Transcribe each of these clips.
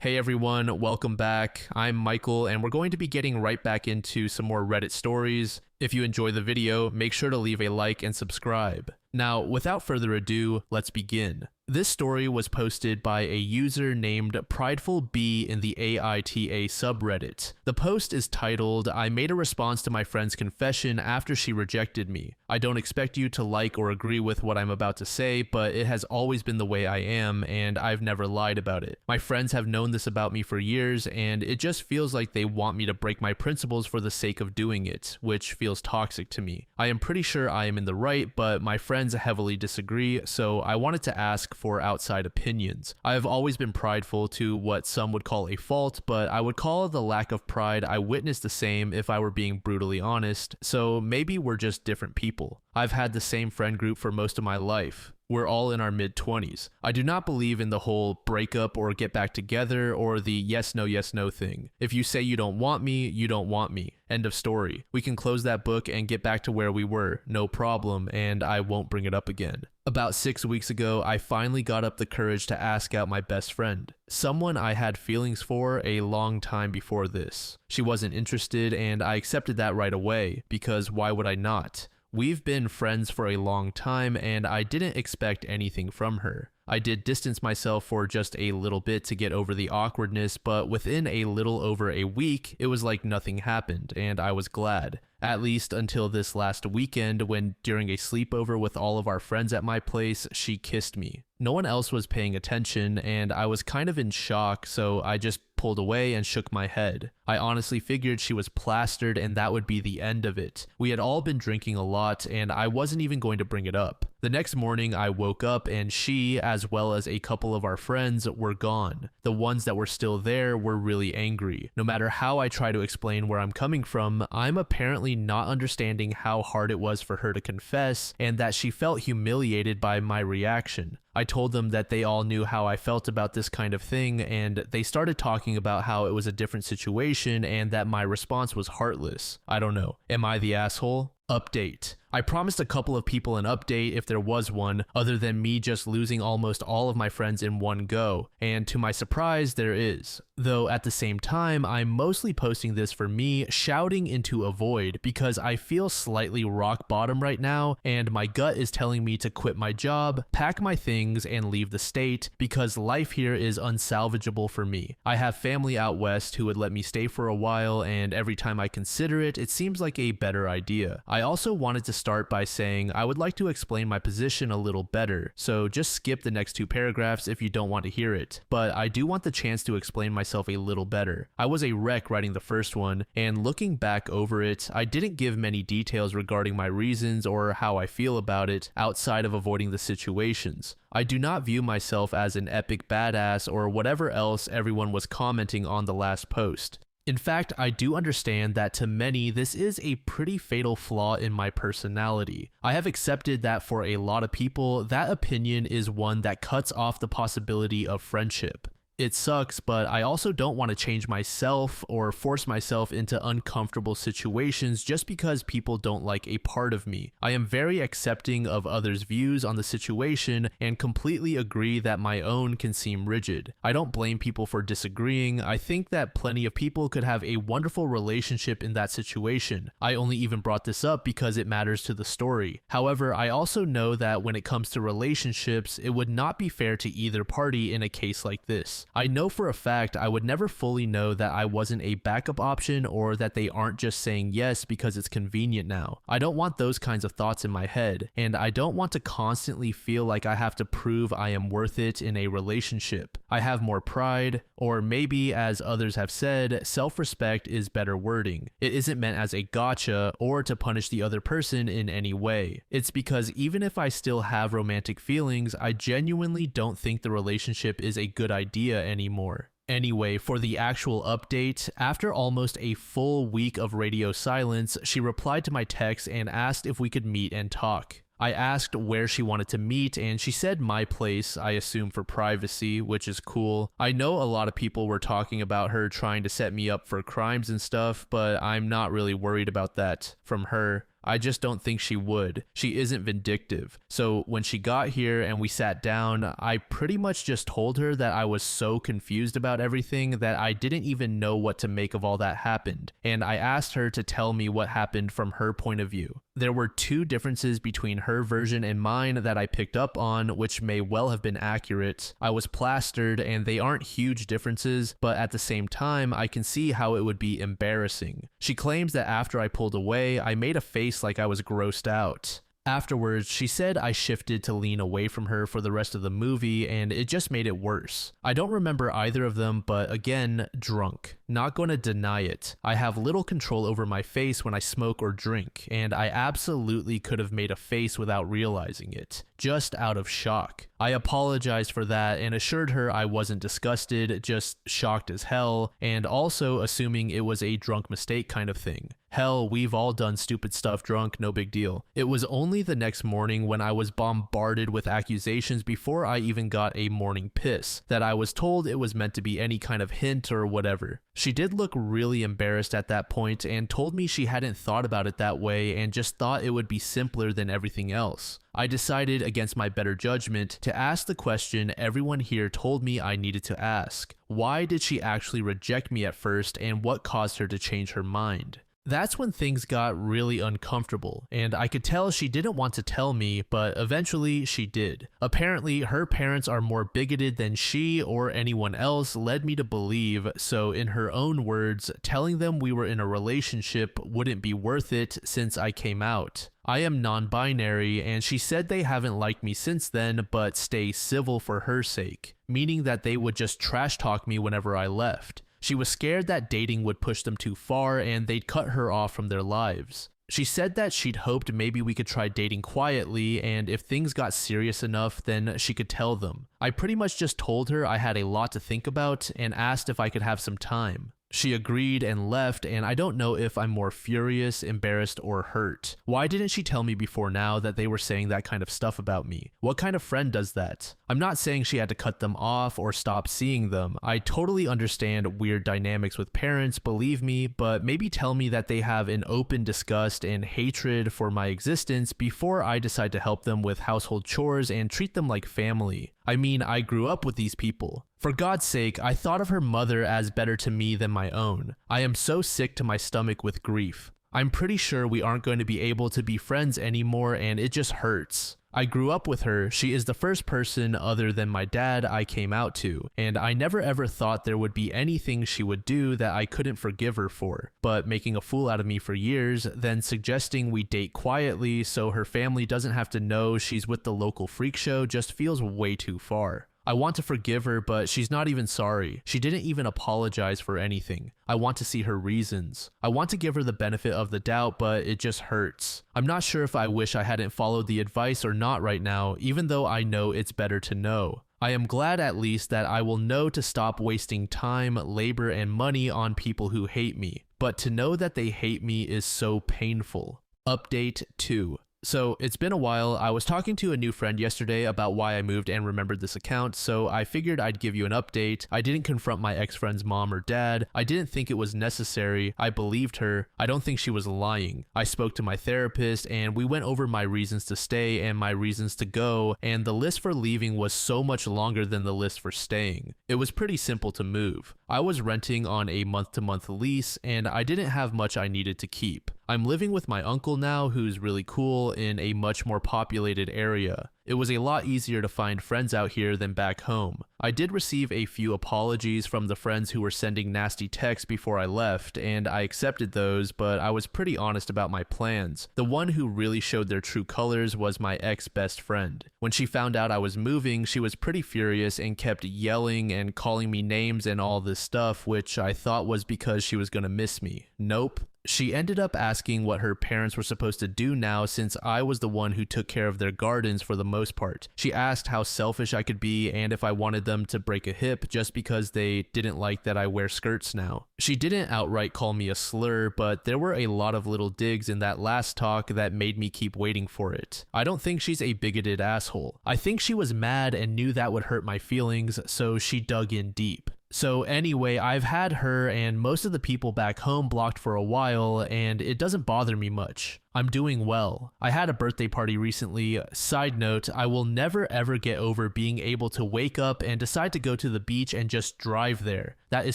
Hey everyone, welcome back. I'm Michael, and we're going to be getting right back into some more Reddit stories. If you enjoy the video, make sure to leave a like and subscribe. Now, without further ado, let's begin. This story was posted by a user named PridefulB in the AITA subreddit. The post is titled, "I made a response to my friend's confession after she rejected me. I don't expect you to like or agree with what I'm about to say, but it has always been the way I am, and I've never lied about it. My friends have known this about me for years, and it just feels like they want me to break my principles for the sake of doing it, which feels toxic to me. I am pretty sure I am in the right, but my friends heavily disagree, so I wanted to ask for outside opinions. I have always been prideful to what some would call a fault, but I would call the lack of pride I witnessed the same if I were being brutally honest, so maybe we're just different people. I've had the same friend group for most of my life. We're all in our mid-20s. I do not believe in the whole breakup or get back together or the yes no thing. If you say you don't want me, you don't want me. End of story. We can close that book and get back to where we were, no problem, and I won't bring it up again." About 6 weeks ago, I finally got up the courage to ask out my best friend, someone I had feelings for a long time before this. She wasn't interested, and I accepted that right away, because why would I not? We've been friends for a long time, and I didn't expect anything from her. I did distance myself for just a little bit to get over the awkwardness, but within a little over a week, it was like nothing happened, and I was glad. At least until this last weekend when, during a sleepover with all of our friends at my place, she kissed me. No one else was paying attention, and I was kind of in shock, so I just pulled away and shook my head. I honestly figured she was plastered and that would be the end of it. We had all been drinking a lot, and I wasn't even going to bring it up. The next morning, I woke up and she, as well as a couple of our friends, were gone. The ones that were still there were really angry. No matter how I try to explain where I'm coming from, I'm apparently not understanding how hard it was for her to confess and that she felt humiliated by my reaction. I told them that they all knew how I felt about this kind of thing, and they started talking about how it was a different situation and that my response was heartless. I don't know. Am I the asshole? Update. I promised a couple of people an update if there was one, other than me just losing almost all of my friends in one go, and to my surprise, there is. Though at the same time, I'm mostly posting this for me shouting into a void because I feel slightly rock bottom right now, and my gut is telling me to quit my job, pack my things, and leave the state because life here is unsalvageable for me. I have family out west who would let me stay for a while, and every time I consider it, it seems like a better idea. I also wanted to start by saying I would like to explain my position a little better, so just skip the next 2 paragraphs if you don't want to hear it, but I do want the chance to explain myself a little better. I was a wreck writing the first one, and looking back over it, I didn't give many details regarding my reasons or how I feel about it outside of avoiding the situations. I do not view myself as an epic badass or whatever else everyone was commenting on the last post. In fact, I do understand that to many, this is a pretty fatal flaw in my personality. I have accepted that for a lot of people, that opinion is one that cuts off the possibility of friendship. It sucks, but I also don't want to change myself or force myself into uncomfortable situations just because people don't like a part of me. I am very accepting of others' views on the situation and completely agree that my own can seem rigid. I don't blame people for disagreeing. I think that plenty of people could have a wonderful relationship in that situation. I only even brought this up because it matters to the story. However, I also know that when it comes to relationships, it would not be fair to either party in a case like this. I know for a fact I would never fully know that I wasn't a backup option or that they aren't just saying yes because it's convenient now. I don't want those kinds of thoughts in my head, and I don't want to constantly feel like I have to prove I am worth it in a relationship. I have more pride, or maybe, as others have said, self-respect is better wording. It isn't meant as a gotcha or to punish the other person in any way. It's because even if I still have romantic feelings, I genuinely don't think the relationship is a good idea anymore. Anyway, for the actual update, after almost a full week of radio silence, she replied to my text and asked if we could meet and talk. I asked where she wanted to meet, and she said my place, I assume for privacy, which is cool. I know a lot of people were talking about her trying to set me up for crimes and stuff, but I'm not really worried about that from her. I just don't think she would. She isn't vindictive. So when she got here and we sat down, I pretty much just told her that I was so confused about everything that I didn't even know what to make of all that happened. And I asked her to tell me what happened from her point of view. There were two differences between her version and mine that I picked up on, which may well have been accurate. I was plastered, and they aren't huge differences, but at the same time, I can see how it would be embarrassing. She claims that after I pulled away, I made a face like I was grossed out. Afterwards, she said I shifted to lean away from her for the rest of the movie, and it just made it worse. I don't remember either of them, but again, drunk. Not going to deny it. I have little control over my face when I smoke or drink, and I absolutely could have made a face without realizing it, just out of shock. I apologized for that and assured her I wasn't disgusted, just shocked as hell, and also assuming it was a drunk mistake kind of thing. Hell, we've all done stupid stuff drunk, no big deal. It was only the next morning when I was bombarded with accusations before I even got a morning piss that I was told it was meant to be any kind of hint or whatever. She did look really embarrassed at that point and told me she hadn't thought about it that way and just thought it would be simpler than everything else. I decided against my better judgment to ask the question everyone here told me I needed to ask. Why did she actually reject me at first, and what caused her to change her mind? That's when things got really uncomfortable, and I could tell she didn't want to tell me, but eventually she did. Apparently, her parents are more bigoted than she or anyone else led me to believe, so in her own words, telling them we were in a relationship wouldn't be worth it since I came out. I am non-binary, and she said they haven't liked me since then, but stay civil for her sake, meaning that they would just trash talk me whenever I left. She was scared that dating would push them too far and they'd cut her off from their lives. She said that she'd hoped maybe we could try dating quietly, and if things got serious enough, then she could tell them. I pretty much just told her I had a lot to think about and asked if I could have some time. She agreed and left, and I don't know if I'm more furious, embarrassed, or hurt. Why didn't she tell me before now that they were saying that kind of stuff about me? What kind of friend does that? I'm not saying she had to cut them off or stop seeing them. I totally understand weird dynamics with parents, believe me, but maybe tell me that they have an open disgust and hatred for my existence before I decide to help them with household chores and treat them like family. I mean, I grew up with these people. For God's sake, I thought of her mother as better to me than my own. I am so sick to my stomach with grief. I'm pretty sure we aren't going to be able to be friends anymore, and it just hurts. I grew up with her. She is the first person other than my dad I came out to, and I never ever thought there would be anything she would do that I couldn't forgive her for. But making a fool out of me for years, then suggesting we date quietly so her family doesn't have to know she's with the local freak show just feels way too far. I want to forgive her, but she's not even sorry. She didn't even apologize for anything. I want to see her reasons. I want to give her the benefit of the doubt, but it just hurts. I'm not sure if I wish I hadn't followed the advice or not right now, even though I know it's better to know. I am glad at least that I will know to stop wasting time, labor, and money on people who hate me. But to know that they hate me is so painful. Update 2. So it's been a while. I was talking to a new friend yesterday about why I moved and remembered this account, so I figured I'd give you an update. I didn't confront my ex-friend's mom or dad. I didn't think it was necessary. I believed her. I don't think she was lying. I spoke to my therapist and we went over my reasons to stay and my reasons to go, and the list for leaving was so much longer than the list for staying. It was pretty simple to move. I was renting on a month-to-month lease and I didn't have much I needed to keep. I'm living with my uncle now, who's really cool, in a much more populated area. It was a lot easier to find friends out here than back home. I did receive a few apologies from the friends who were sending nasty texts before I left, and I accepted those, but I was pretty honest about my plans. The one who really showed their true colors was my ex-best friend. When she found out I was moving, she was pretty furious and kept yelling and calling me names and all this stuff, which I thought was because she was gonna miss me. Nope. She ended up asking what her parents were supposed to do now since I was the one who took care of their gardens for the most part. She asked how selfish I could be and if I wanted them to break a hip just because they didn't like that I wear skirts now. She didn't outright call me a slur, but there were a lot of little digs in that last talk that made me keep waiting for it. I don't think she's a bigoted asshole. I think she was mad and knew that would hurt my feelings, so she dug in deep. So anyway, I've had her and most of the people back home blocked for a while, and it doesn't bother me much. I'm doing well. I had a birthday party recently. Side note, I will never ever get over being able to wake up and decide to go to the beach and just drive there. That is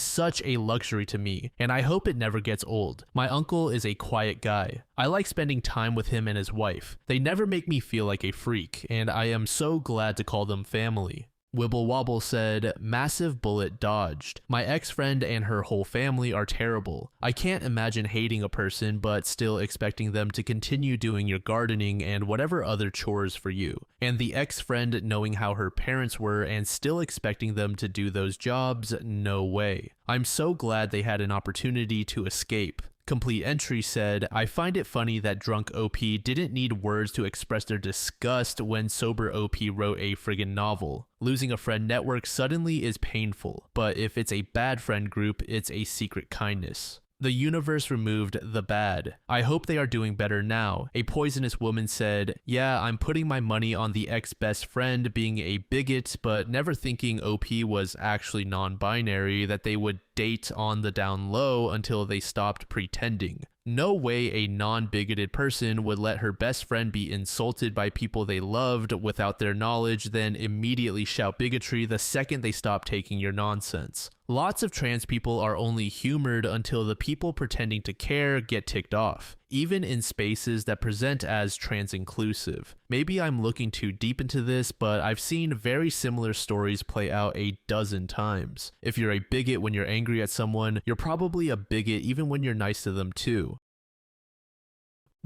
such a luxury to me, and I hope it never gets old. My uncle is a quiet guy. I like spending time with him and his wife. They never make me feel like a freak, and I am so glad to call them family. Wibble Wobble said, massive bullet dodged. My ex-friend and her whole family are terrible. I can't imagine hating a person but still expecting them to continue doing your gardening and whatever other chores for you. And the ex-friend knowing how her parents were and still expecting them to do those jobs, no way. I'm so glad they had an opportunity to escape. Complete Entry said, I find it funny that drunk OP didn't need words to express their disgust when sober OP wrote a friggin' novel. Losing a friend network suddenly is painful, but if it's a bad friend group, it's a secret kindness. The universe removed the bad. I hope they are doing better now. A poisonous woman said, yeah, I'm putting my money on the ex-best friend being a bigot, but never thinking OP was actually non-binary, that they would date on the down low until they stopped pretending. No way a non-bigoted person would let her best friend be insulted by people they loved without their knowledge, then immediately shout bigotry the second they stop taking your nonsense. Lots of trans people are only humored until the people pretending to care get ticked off, even in spaces that present as trans-inclusive. Maybe I'm looking too deep into this, but I've seen very similar stories play out a dozen times. If you're a bigot when you're angry at someone, you're probably a bigot even when you're nice to them too.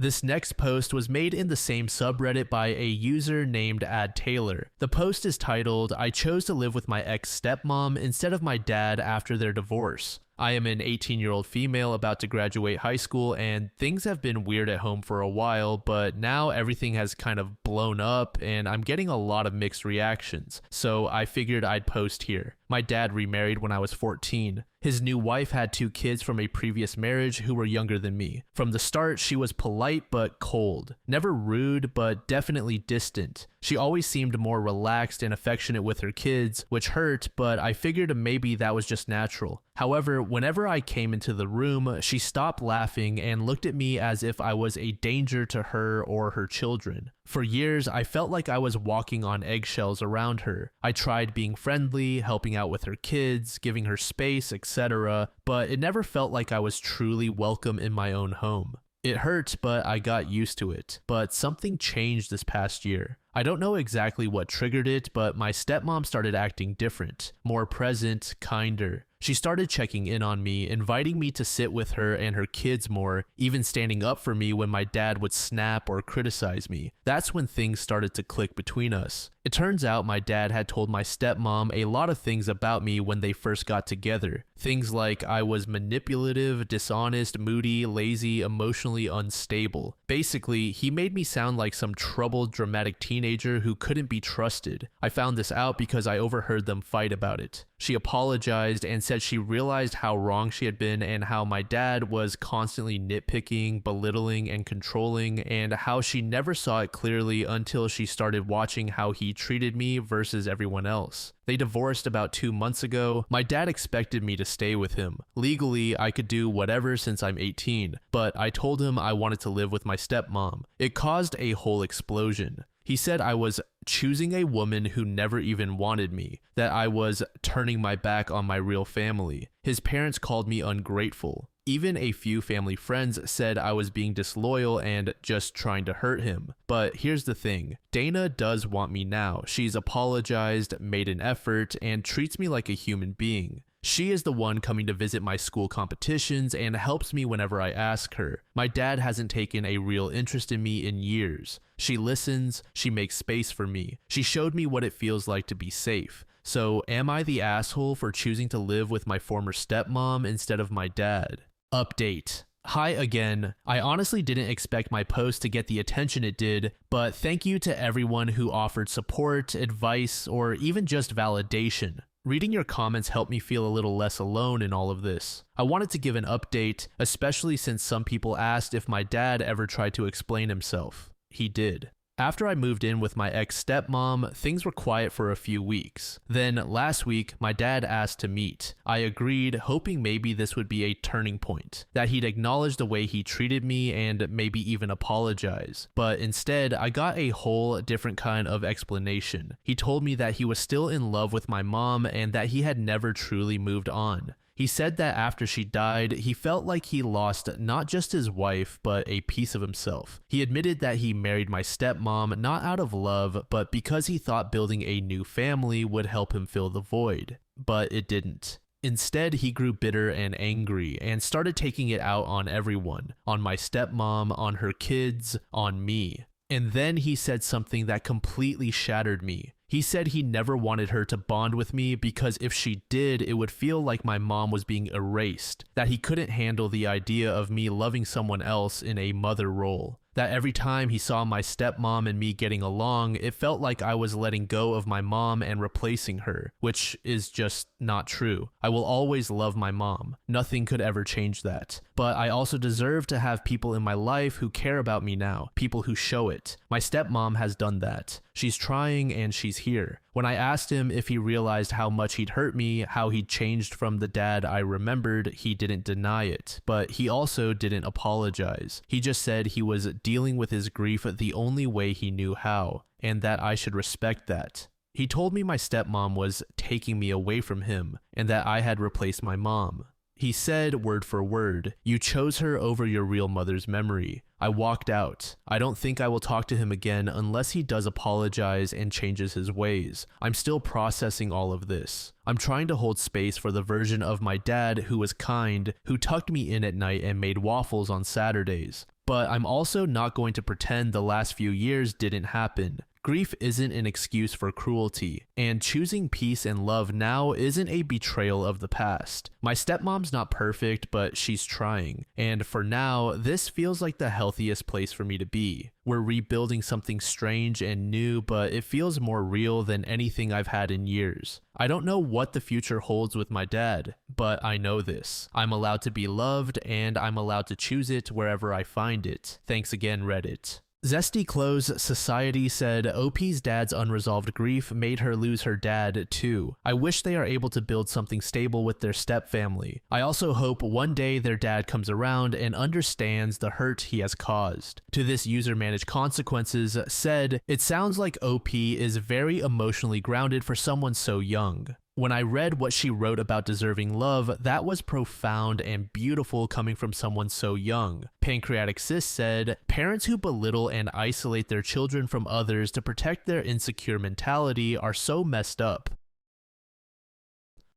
This next post was made in the same subreddit by a user named AdTaylor. The post is titled, I chose to live with my ex-stepmom instead of my dad after their divorce. I am an 18-year-old female about to graduate high school, and things have been weird at home for a while, but now everything has kind of blown up and I'm getting a lot of mixed reactions, so I figured I'd post here. My dad remarried when I was 14. His new wife had 2 kids from a previous marriage who were younger than me. From the start, she was polite but cold. Never rude, but definitely distant. She always seemed more relaxed and affectionate with her kids, which hurt, but I figured maybe that was just natural. However, whenever I came into the room, she stopped laughing and looked at me as if I was a danger to her or her children. For years, I felt like I was walking on eggshells around her. I tried being friendly, helping out with her kids, giving her space, etc., but it never felt like I was truly welcome in my own home. It hurt, but I got used to it. But something changed this past year. I don't know exactly what triggered it, but my stepmom started acting different, more present, kinder. She started checking in on me, inviting me to sit with her and her kids more, even standing up for me when my dad would snap or criticize me. That's when things started to click between us. It turns out my dad had told my stepmom a lot of things about me when they first got together. Things like I was manipulative, dishonest, moody, lazy, emotionally unstable. Basically, he made me sound like some troubled, dramatic teenager who couldn't be trusted. I found this out because I overheard them fight about it. She apologized and said she realized how wrong she had been and how my dad was constantly nitpicking, belittling, and controlling, and how she never saw it clearly until she started watching how he treated me versus everyone else. They divorced about 2 months ago. My dad expected me to stay with him. Legally, I could do whatever since I'm 18, but I told him I wanted to live with my stepmom. It caused a whole explosion. He said I was choosing a woman who never even wanted me, that I was turning my back on my real family. His parents called me ungrateful. Even a few family friends said I was being disloyal and just trying to hurt him. But here's the thing, Dana does want me now. She's apologized, made an effort, and treats me like a human being. She is the one coming to visit my school competitions and helps me whenever I ask her. My dad hasn't taken a real interest in me in years. She listens, she makes space for me. She showed me what it feels like to be safe. So am I the asshole for choosing to live with my former stepmom instead of my dad? Update. Hi again. I honestly didn't expect my post to get the attention it did, but thank you to everyone who offered support, advice, or even just validation. Reading your comments helped me feel a little less alone in all of this. I wanted to give an update, especially since some people asked if my dad ever tried to explain himself. He did. After I moved in with my ex-stepmom, things were quiet for a few weeks. Then last week, my dad asked to meet. I agreed, hoping maybe this would be a turning point, that he'd acknowledge the way he treated me and maybe even apologize. But instead, I got a whole different kind of explanation. He told me that he was still in love with my mom and that he had never truly moved on. He said that after she died, he felt like he lost not just his wife, but a piece of himself. He admitted that he married my stepmom not out of love, but because he thought building a new family would help him fill the void. But it didn't. Instead, he grew bitter and angry and started taking it out on everyone, on my stepmom, on her kids, on me. And then he said something that completely shattered me. He said he never wanted her to bond with me because if she did, it would feel like my mom was being erased, that he couldn't handle the idea of me loving someone else in a mother role. That every time he saw my stepmom and me getting along, it felt like I was letting go of my mom and replacing her, which is just not true. I will always love my mom. Nothing could ever change that. But I also deserve to have people in my life who care about me now, people who show it. My stepmom has done that. She's trying and she's here. When I asked him if he realized how much he'd hurt me, how he'd changed from the dad I remembered, he didn't deny it. But he also didn't apologize. He just said he was dealing with his grief the only way he knew how, and that I should respect that. He told me my stepmom was taking me away from him, and that I had replaced my mom. He said, word for word, "You chose her over your real mother's memory." I walked out. I don't think I will talk to him again unless he does apologize and changes his ways. I'm still processing all of this. I'm trying to hold space for the version of my dad who was kind, who tucked me in at night and made waffles on Saturdays. But I'm also not going to pretend the last few years didn't happen. Grief isn't an excuse for cruelty, and choosing peace and love now isn't a betrayal of the past. My stepmom's not perfect, but she's trying, and for now, this feels like the healthiest place for me to be. We're rebuilding something strange and new, but it feels more real than anything I've had in years. I don't know what the future holds with my dad, but I know this. I'm allowed to be loved, and I'm allowed to choose it wherever I find it. Thanks again, Reddit. Zesty Clothes Society said OP's dad's unresolved grief made her lose her dad too. I wish they are able to build something stable with their stepfamily. I also hope one day their dad comes around and understands the hurt he has caused. To this user managed consequences said, "It sounds like OP is very emotionally grounded for someone so young." When I read what she wrote about deserving love, that was profound and beautiful coming from someone so young. Pancreatic Cyst said, "Parents who belittle and isolate their children from others to protect their insecure mentality are so messed up."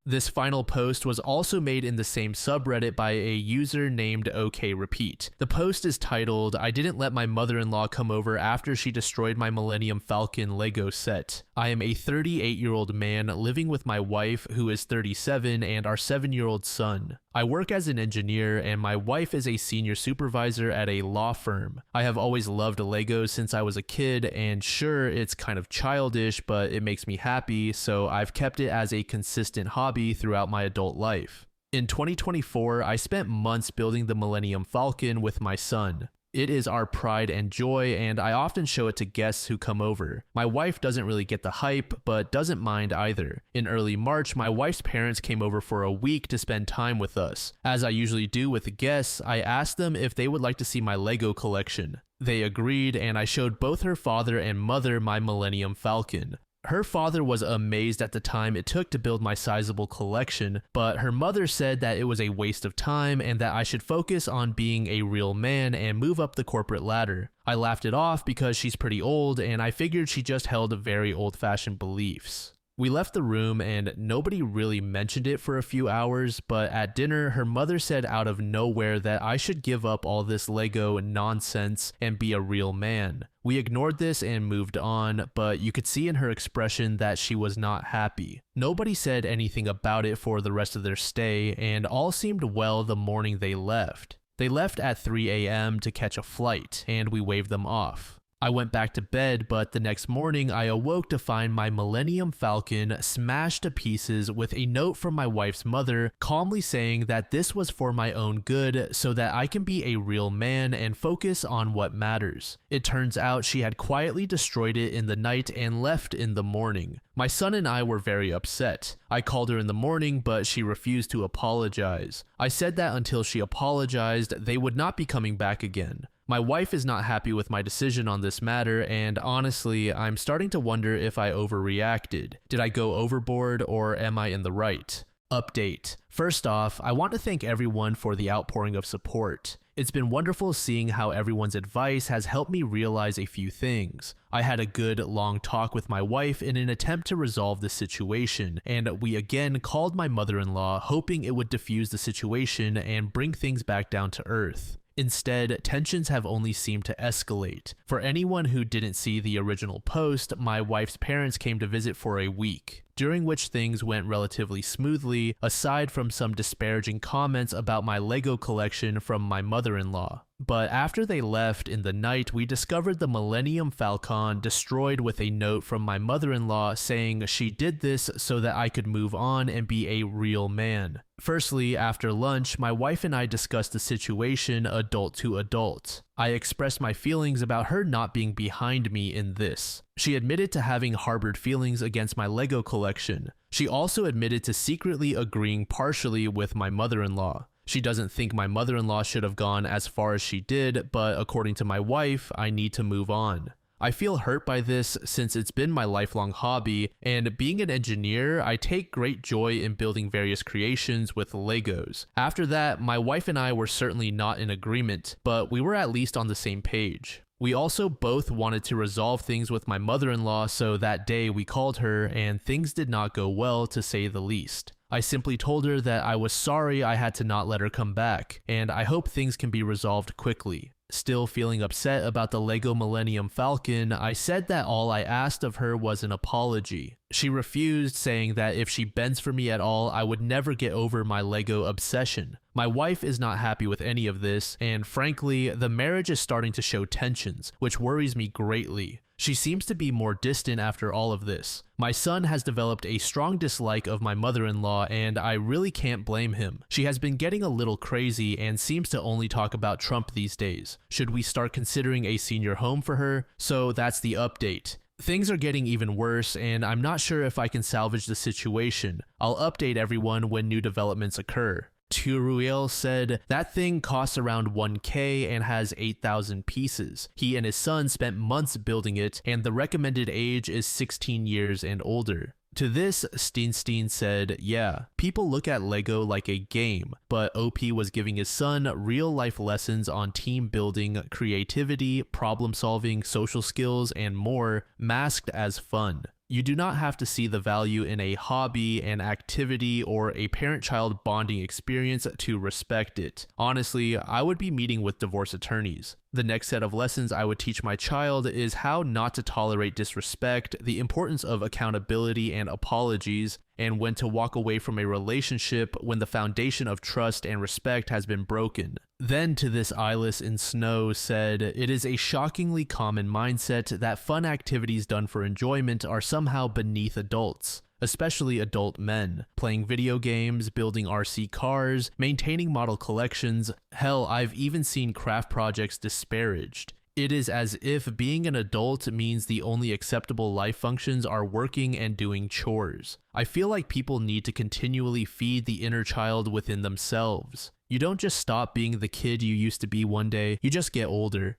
This final post was also made in the same subreddit by a user named OKRepeat. The post is titled, "I didn't let my mother-in-law come over after she destroyed my Millennium Falcon Lego set. I am a 38-year-old man living with my wife, who is 37, and our 7-year-old son. I work as an engineer, and my wife is a senior supervisor at a law firm. I have always loved Legos since I was a kid, and sure, it's kind of childish, but it makes me happy, so I've kept it as a consistent hobby throughout my adult life. In 2024, I spent months building the Millennium Falcon with my son. It is our pride and joy, and I often show it to guests who come over. My wife doesn't really get the hype, but doesn't mind either. In early March, my wife's parents came over for a week to spend time with us. As I usually do with guests, I asked them if they would like to see my Lego collection. They agreed, and I showed both her father and mother my Millennium Falcon. Her father was amazed at the time it took to build my sizable collection, but her mother said that it was a waste of time and that I should focus on being a real man and move up the corporate ladder. I laughed it off because she's pretty old and I figured she just held very old-fashioned beliefs. We left the room and nobody really mentioned it for a few hours, but at dinner, her mother said out of nowhere that I should give up all this Lego nonsense and be a real man. We ignored this and moved on, but you could see in her expression that she was not happy. Nobody said anything about it for the rest of their stay, and all seemed well the morning they left. They left at 3 a.m. to catch a flight, and we waved them off. I went back to bed, but the next morning I awoke to find my Millennium Falcon smashed to pieces with a note from my wife's mother calmly saying that this was for my own good so that I can be a real man and focus on what matters. It turns out she had quietly destroyed it in the night and left in the morning. My son and I were very upset. I called her in the morning, but she refused to apologize. I said that until she apologized, they would not be coming back again. My wife is not happy with my decision on this matter, and honestly, I'm starting to wonder if I overreacted. Did I go overboard, or am I in the right? Update. First off, I want to thank everyone for the outpouring of support. It's been wonderful seeing how everyone's advice has helped me realize a few things. I had a good, long talk with my wife in an attempt to resolve the situation, and we again called my mother-in-law hoping it would diffuse the situation and bring things back down to earth. Instead, tensions have only seemed to escalate. For anyone who didn't see the original post, my wife's parents came to visit for a week, during which things went relatively smoothly, aside from some disparaging comments about my Lego collection from my mother-in-law. But after they left in the night, we discovered the Millennium Falcon destroyed with a note from my mother-in-law saying she did this so that I could move on and be a real man. Firstly, after lunch, my wife and I discussed the situation adult to adult. I expressed my feelings about her not being behind me in this. She admitted to having harbored feelings against my Lego collection. She also admitted to secretly agreeing partially with my mother-in-law. She doesn't think my mother-in-law should have gone as far as she did, but according to my wife, I need to move on. I feel hurt by this since it's been my lifelong hobby, and being an engineer, I take great joy in building various creations with Legos. After that, my wife and I were certainly not in agreement, but we were at least on the same page. We also both wanted to resolve things with my mother-in-law, so that day we called her, and things did not go well, to say the least. I simply told her that I was sorry I had to not let her come back, and I hope things can be resolved quickly. Still feeling upset about the Lego Millennium Falcon, I said that all I asked of her was an apology. She refused, saying that if she bends for me at all, I would never get over my Lego obsession. My wife is not happy with any of this, and frankly, the marriage is starting to show tensions, which worries me greatly. She seems to be more distant after all of this. My son has developed a strong dislike of my mother-in-law, and I really can't blame him. She has been getting a little crazy and seems to only talk about Trump these days. Should we start considering a senior home for her? So that's the update. Things are getting even worse, and I'm not sure if I can salvage the situation. I'll update everyone when new developments occur. Turiel said, that thing costs around 1K and has 8,000 pieces. He and his son spent months building it, and the recommended age is 16 years and older. To this, Steenstein said, yeah, people look at Lego like a game, but OP was giving his son real-life lessons on team building, creativity, problem-solving, social skills, and more, masked as fun. You do not have to see the value in a hobby, an activity, or a parent-child bonding experience to respect it. Honestly, I would be meeting with divorce attorneys. The next set of lessons I would teach my child is how not to tolerate disrespect, the importance of accountability and apologies, and when to walk away from a relationship when the foundation of trust and respect has been broken. Then to this Eyeless in Snow said, it is a shockingly common mindset that fun activities done for enjoyment are somehow beneath adults, especially adult men. Playing video games, building RC cars, maintaining model collections, hell, I've even seen craft projects disparaged. It is as if being an adult means the only acceptable life functions are working and doing chores. I feel like people need to continually feed the inner child within themselves. You don't just stop being the kid you used to be one day, you just get older.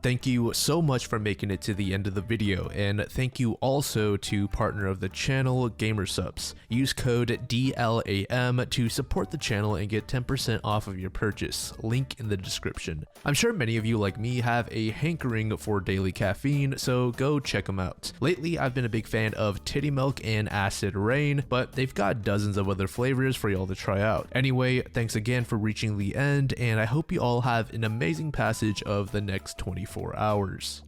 Thank you so much for making it to the end of the video, and thank you also to partner of the channel, Gamersupps. Use code DLAM to support the channel and get 10% off of your purchase, link in the description. I'm sure many of you like me have a hankering for daily caffeine, so go check them out. Lately, I've been a big fan of Titty Milk and Acid Rain, but they've got dozens of other flavors for y'all to try out. Anyway, thanks again for reaching the end, and I hope you all have an amazing passage of the next 24 hours.